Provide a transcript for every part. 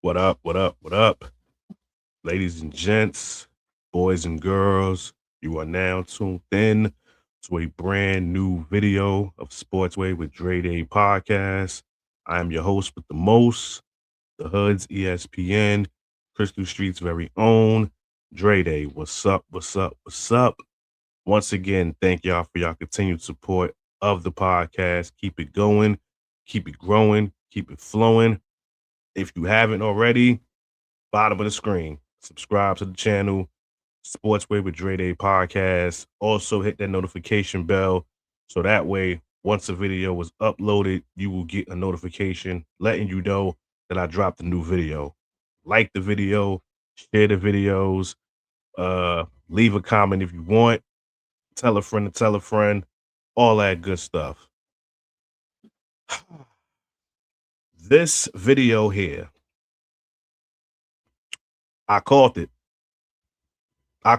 What up? What up? What up? Ladies and gents, boys and girls, you are now tuned in to a brand new video of Sportsway with Dre Day podcast. I am your host with the most, the Hood's ESPN, Crystal Street's very own, Dre Day. What's up? What's up? What's up? Once again, thank y'all for y'all continued support of the podcast. Keep it going, keep it growing, keep it flowing. If you haven't already, bottom of the screen, subscribe to the channel, Sportsway with Dre Day podcast. Also hit that notification bell so that way, once a video was uploaded, you will get a notification letting you know that I dropped a new video. Like the video, share the videos, leave a comment if you want, tell a friend to tell a friend, all that good stuff. This video here, I called it. I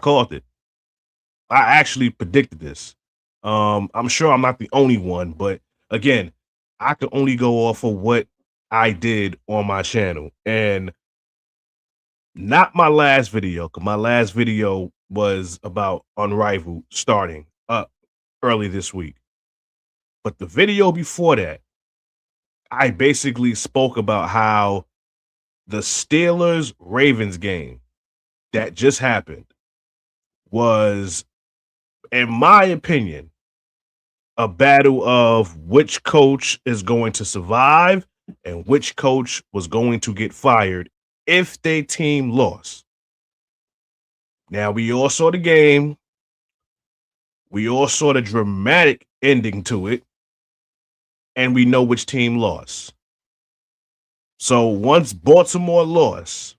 actually predicted this. I'm sure I'm not the only one, but again, I can only go off of what I did on my channel and not my last video, because my last video was about Unrivaled starting up early this week. But the video before that, I basically spoke about how the Steelers Ravens game that just happened was, in my opinion, a battle of which coach is going to survive and which coach was going to get fired if their team lost. Now, we all saw the game. We all saw the dramatic ending to it. And we know which team lost. So once Baltimore lost,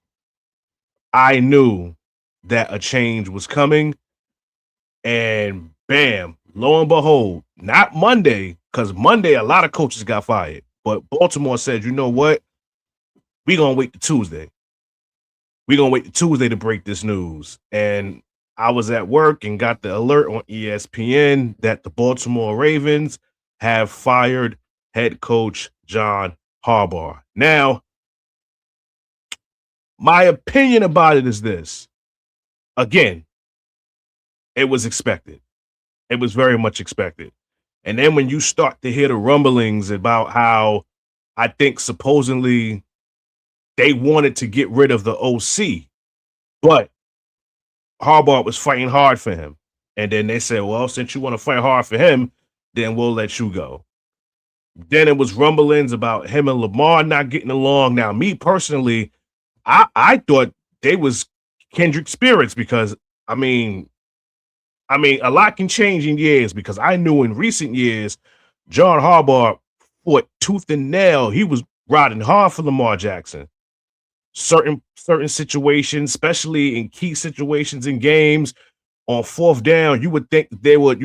I knew that a change was coming. And bam, lo and behold, not Monday, because Monday a lot of coaches got fired. But Baltimore said, you know what? We're going to wait till Tuesday. We're going to wait till Tuesday to break this news. And I was at work and got the alert on ESPN that the Baltimore Ravens have fired head coach John Harbaugh. Now, my opinion about it is this. Again, it was expected. It was very much expected. And then when you start to hear the rumblings about how I think supposedly they wanted to get rid of the OC, but Harbaugh was fighting hard for him. And then they said, well, since you want to fight hard for him, then we'll let you go. Then it was rumblings about him and Lamar not getting along. Now, me personally, I thought they was kindred spirits because, I mean, a lot can change in years because I knew in recent years, John Harbaugh fought tooth and nail. He was riding hard for Lamar Jackson. Certain situations, especially in key situations in games, on fourth down, you would think that they would,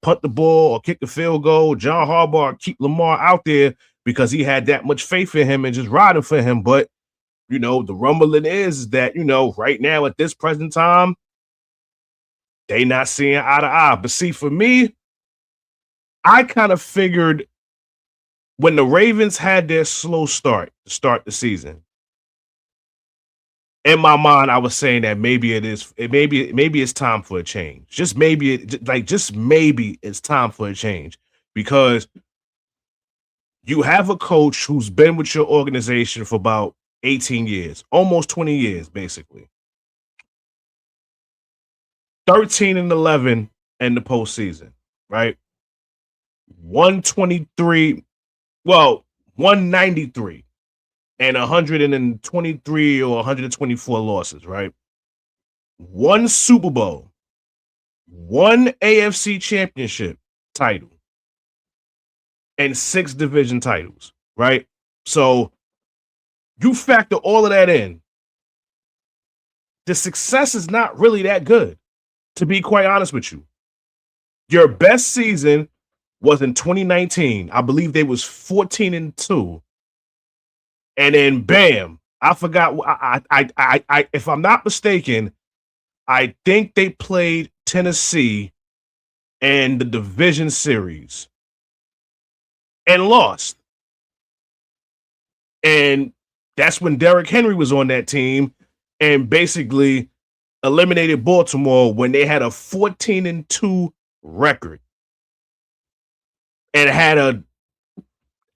punt the ball or kick the field goal. John Harbaugh keep Lamar out there because he had that much faith in him and just riding for him. But, the rumbling is that, right now at this present time, they not seeing eye to eye. But see, for me, I kind of figured when the Ravens had their slow start to start the season, in my mind, I was saying that maybe it's time for a change. Just maybe it's time for a change because you have a coach who's been with your organization for about 18 years, almost 20 years, basically. 13-11 in the postseason, right? 193 and 123 or 124 losses, right? One Super Bowl, one AFC championship title, and 6 division titles, right? So you factor all of that in. The success is not really that good, to be quite honest with you. Your best season was in 2019. I believe they was 14-2. And then bam, I forgot. I if I'm not mistaken, I think they played Tennessee in the division series and lost. And That's when Derrick Henry was on that team and basically eliminated Baltimore when they had a 14-2 record and had a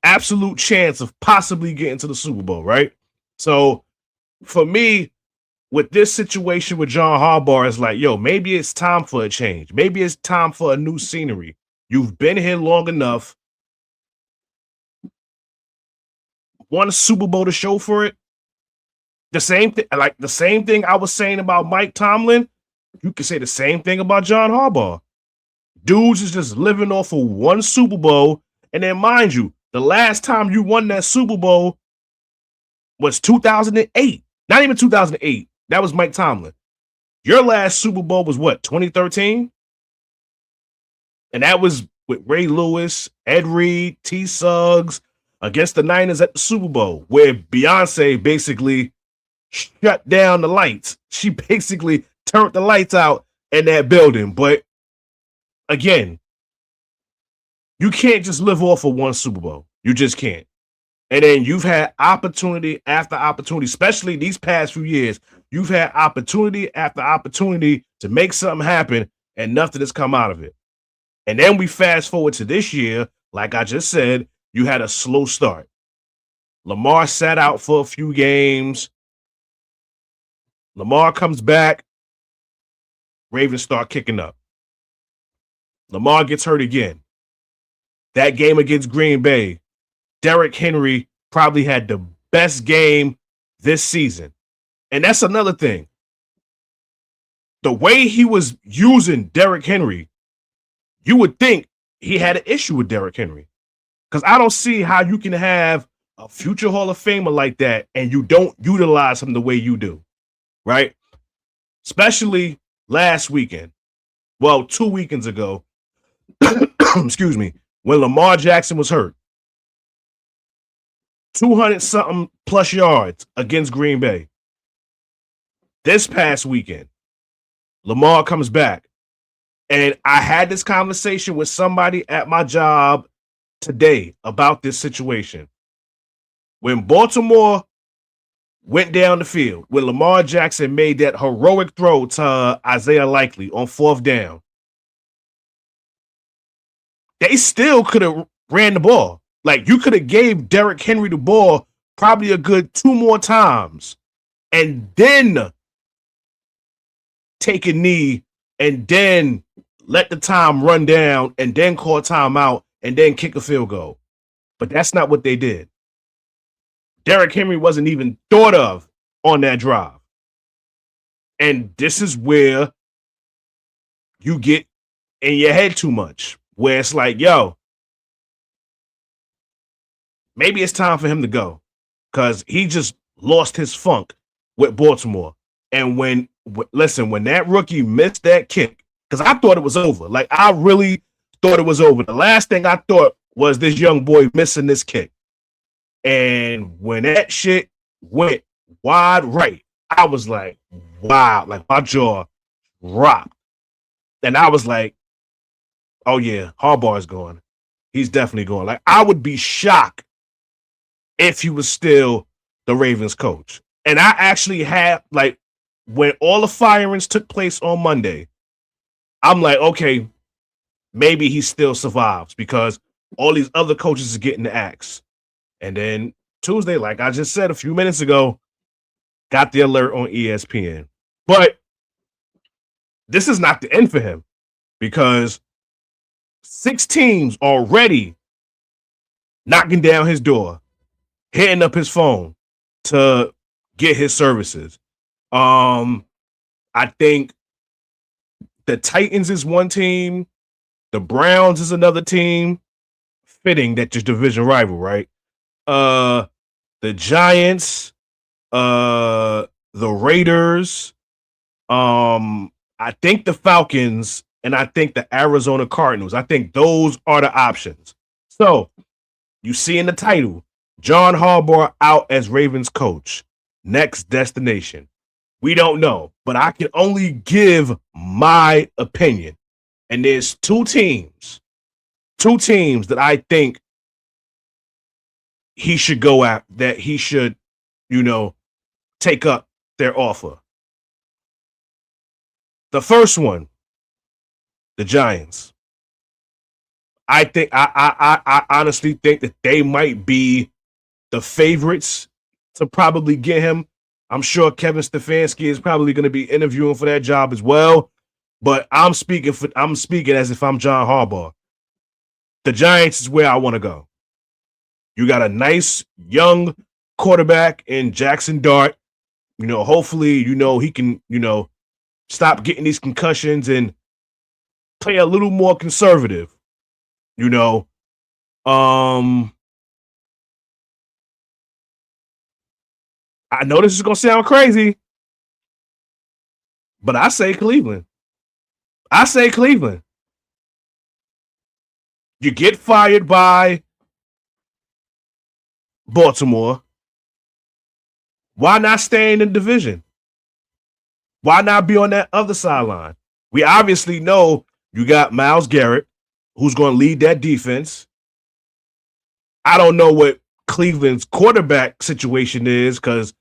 absolute chance of possibly getting to the Super Bowl, right? So for me, with this situation with John Harbaugh, it's like, yo, maybe it's time for a change. Maybe it's time for a new scenery. You've been here long enough. Want a Super Bowl to show for it? The same thing, like the same thing I was saying about Mike Tomlin, you can say the same thing about John Harbaugh. Dudes is just living off of one Super Bowl. And then, mind you, the last time you won that Super Bowl was 2008. Not even 2008. That was Mike Tomlin. Your last Super Bowl was what, 2013? And that was with Ray Lewis, Ed Reed, T. Suggs against the Niners at the Super Bowl, where Beyonce basically shut down the lights. She basically turned the lights out in that building. But again, you can't just live off of one Super Bowl. You just can't. And then you've had opportunity after opportunity, especially these past few years. You've had opportunity after opportunity to make something happen, and nothing has come out of it. And then we fast forward to this year, like I just said, you had a slow start. Lamar sat out for a few games. Lamar comes back. Ravens start kicking up. Lamar gets hurt again. That game against Green Bay, Derrick Henry probably had the best game this season. And that's another thing. The way he was using Derrick Henry, you would think he had an issue with Derrick Henry. Because I don't see how you can have a future Hall of Famer like that and you don't utilize him the way you do, right? Especially last weekend. Well, 2 weekends ago, excuse me, when Lamar Jackson was hurt. 200-something plus yards against Green Bay. This past weekend, Lamar comes back. And I had this conversation with somebody at my job today about this situation. When Baltimore went down the field, when Lamar Jackson made that heroic throw to Isaiah Likely on 4th down, they still could have ran the ball. Like, you could have gave Derrick Henry the ball probably a good 2 more times and then take a knee and then let the time run down and then call timeout and then kick a field goal. But that's not what they did. Derrick Henry wasn't even thought of on that drive. And this is where you get in your head too much, where it's like, yo, maybe it's time for him to go because he just lost his funk with Baltimore. And when that rookie missed that kick, because I thought it was over. Like, I really thought it was over. The last thing I thought was this young boy missing this kick. And when that shit went wide right, I was like, wow, like my jaw dropped. And I was like, oh yeah, Harbaugh's gone. He's definitely gone. Like, I would be shocked if he was still the Ravens coach. And I actually had, like, when all the firings took place on Monday, I'm like, okay, maybe he still survives because all these other coaches are getting the axe. And then Tuesday, like I just said a few minutes ago, got the alert on ESPN. But this is not the end for him because 6 teams already knocking down his door, hitting up his phone to get his services. I think the Titans is one team. The Browns is another team. Fitting that your division rival, right? The Giants, the Raiders, I think the Falcons, and I think the Arizona Cardinals. I think those are the options. So you see in the title, John Harbaugh out as Ravens coach. Next destination. We don't know, but I can only give my opinion. And there's 2 teams that I think he should go at, that he should take up their offer. The first one, the Giants. I honestly think that they might be the favorites to probably get him. I'm sure Kevin Stefanski is probably going to be interviewing for that job as well. But I'm speaking as if I'm John Harbaugh. The Giants is where I want to go. You got a nice young quarterback in Jackson Dart. Hopefully, he can, stop getting these concussions and play a little more conservative. I know this is going to sound crazy, but I say Cleveland. You get fired by Baltimore. Why not stay in the division? Why not be on that other sideline? We obviously know you got Myles Garrett, who's going to lead that defense. I don't know what Cleveland's quarterback situation is because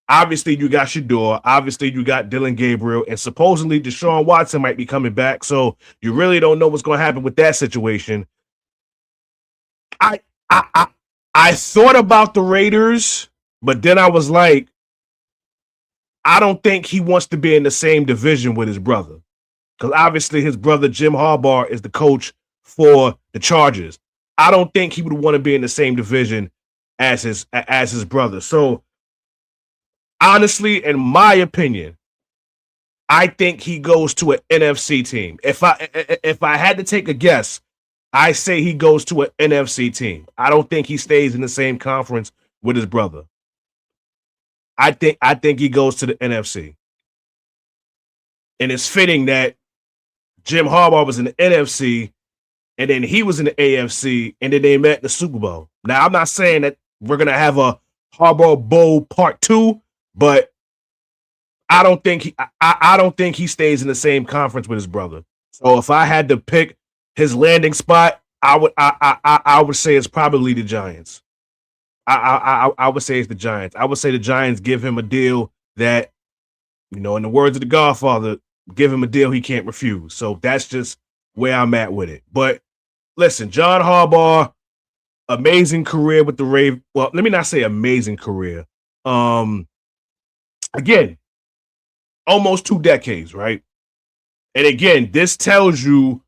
obviously you got Shador, obviously you got Dylan Gabriel, and supposedly Deshaun Watson might be coming back. So you really don't know what's going to happen with that situation. I thought about the Raiders, but then I was like, I don't think he wants to be in the same division with his brother. Because obviously his brother, Jim Harbaugh, is the coach for the Chargers. I don't think he would want to be in the same division as his brother. So honestly, in my opinion, I think he goes to an NFC team. If I had to take a guess, I say he goes to an NFC team. I don't think he stays in the same conference with his brother. I think he goes to the NFC. And it's fitting that Jim Harbaugh was in the NFC and then he was in the AFC and then they met in the Super Bowl. Now, I'm not saying that we're going to have a Harbaugh Bowl Part 2, but I don't think he stays in the same conference with his brother. So if I had to pick his landing spot, I would say it's probably the Giants. I would say it's the Giants. I would say the Giants give him a deal that, in the words of the Godfather, give him a deal he can't refuse. So that's just where I'm at with it. But listen, John Harbaugh, amazing career with the Ravens. Well, let me not say amazing career. Again, almost 2 decades, right? And again, this tells you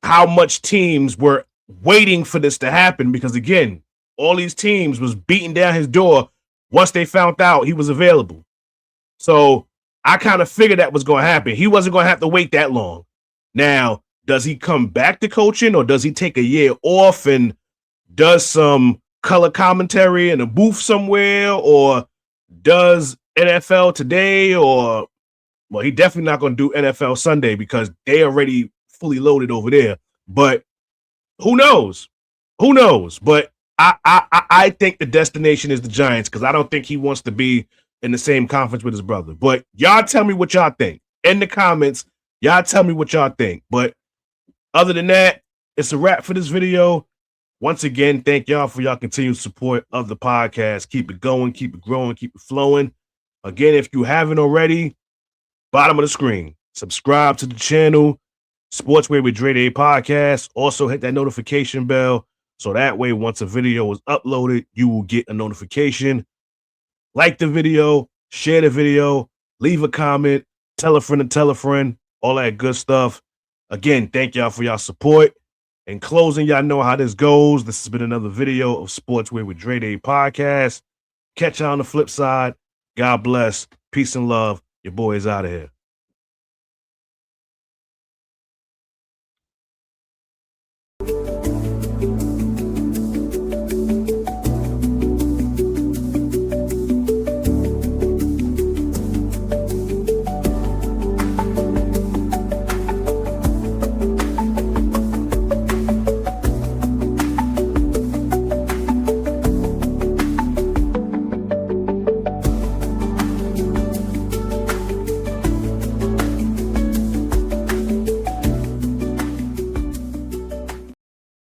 how much teams were waiting for this to happen because, again, all these teams was beating down his door once they found out he was available. So I kind of figured that was going to happen. He wasn't going to have to wait that long. Now, does he come back to coaching or does he take a year off and does some color commentary in a booth somewhere or does NFL Today or, well, he definitely not going to do NFL Sunday because they already fully loaded over there. But who knows? But I think the destination is the Giants because I don't think he wants to be in the same conference with his brother. But y'all tell me what y'all think. In the comments, y'all tell me what y'all think. But other than that, it's a wrap for this video. Once again, thank y'all for y'all continued support of the podcast. Keep it going, keep it growing, keep it flowing. Again, if you haven't already, bottom of the screen, subscribe to the channel, Sportswear with Dre Day Podcast. Also hit that notification bell so that way once a video is uploaded, you will get a notification. Like the video, share the video, leave a comment, tell a friend, all that good stuff. Again, thank y'all for y'all support. In closing, y'all know how this goes. This has been another video of Sportswear with Dre Day Podcast. Catch y'all on the flip side. God bless. Peace and love. Your boy is out of here.